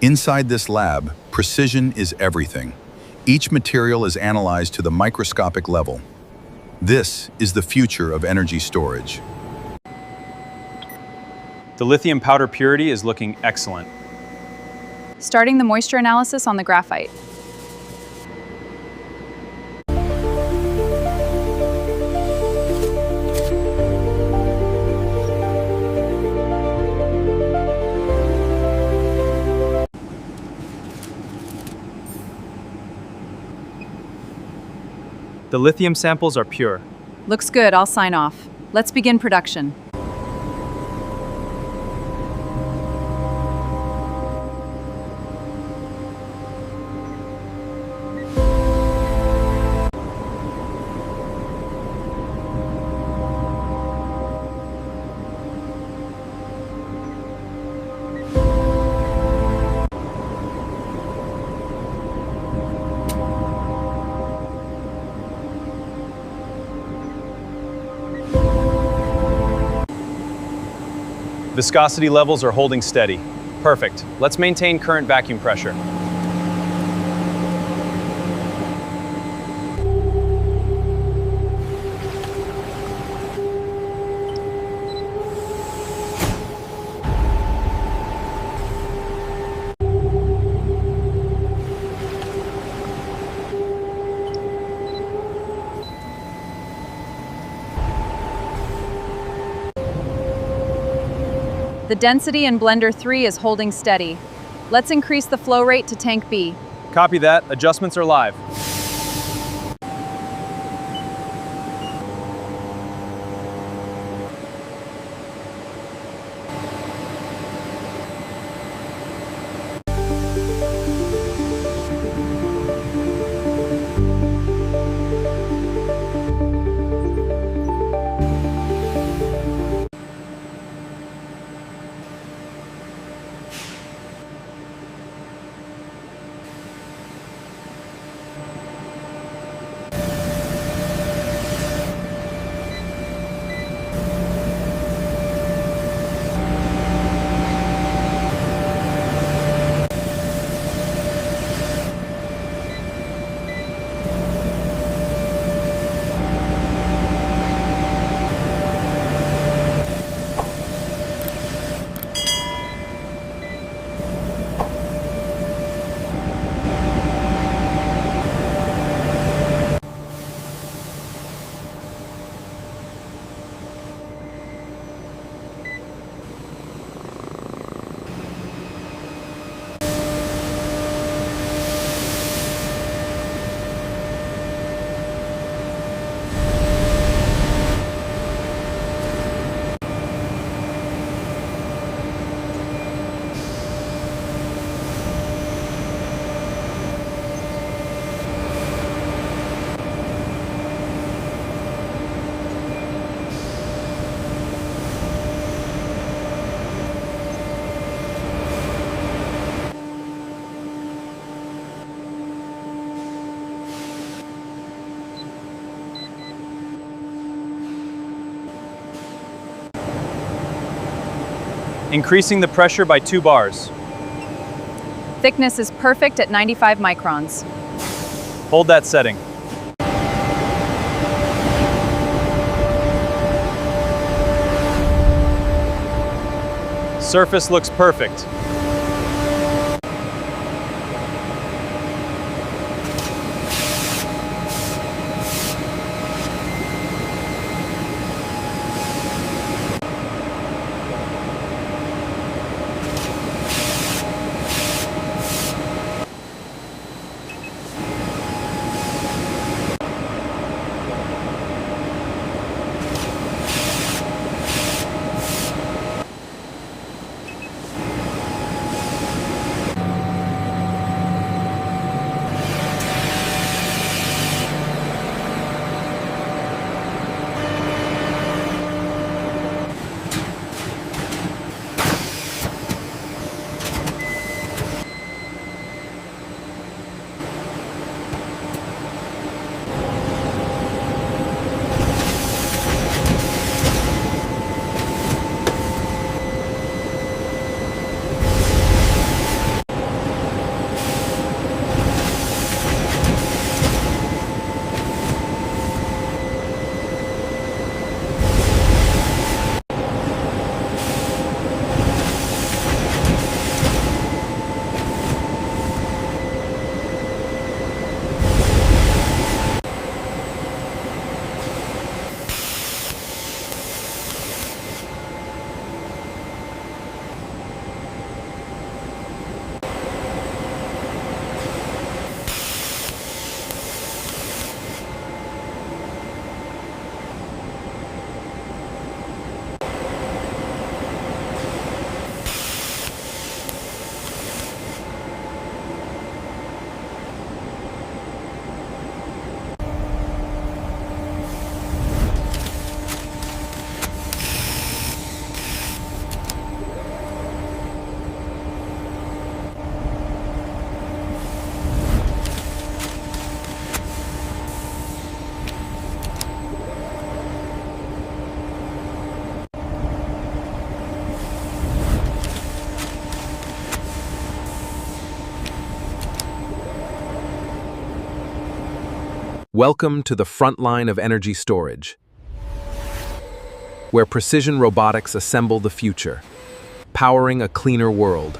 Inside this lab, precision is everything. Each material is analyzed to the microscopic level. This is the future of energy storage. The lithium powder purity is looking excellent. Starting the moisture analysis on the graphite. The lithium samples are pure. Looks good, I'll sign off. Let's begin production. Viscosity levels are holding steady. Perfect. Let's maintain current vacuum pressure. The density in Blender 3 is holding steady. Let's increase the flow rate to tank B. Copy that. Adjustments are live. Increasing the pressure by 2 bars. Thickness is perfect at 95 microns. Hold that setting. Surface looks perfect. Welcome to the front line of energy storage, where precision robotics assemble the future, powering a cleaner world.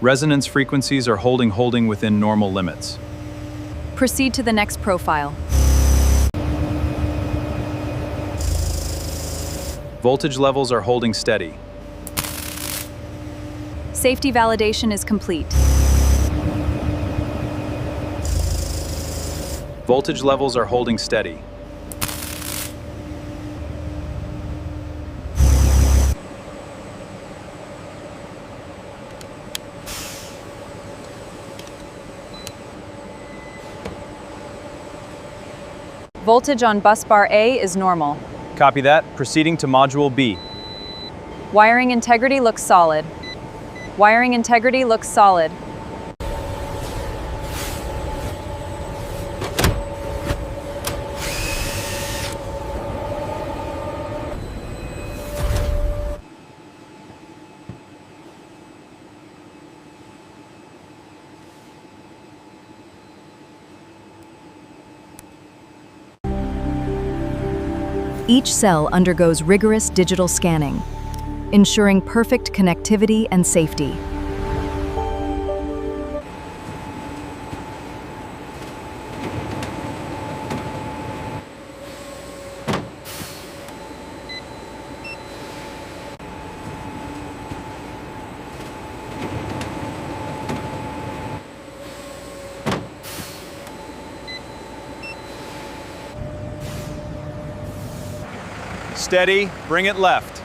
Resonance frequencies are holding within normal limits. Proceed to the next profile. Voltage levels are holding steady. Safety validation is complete. Voltage levels are holding steady. Voltage on bus bar A is normal. Copy that. Proceeding to module B. Wiring integrity looks solid. Wiring integrity looks solid. Each cell undergoes rigorous digital scanning, ensuring perfect connectivity and safety. Steady, bring it left.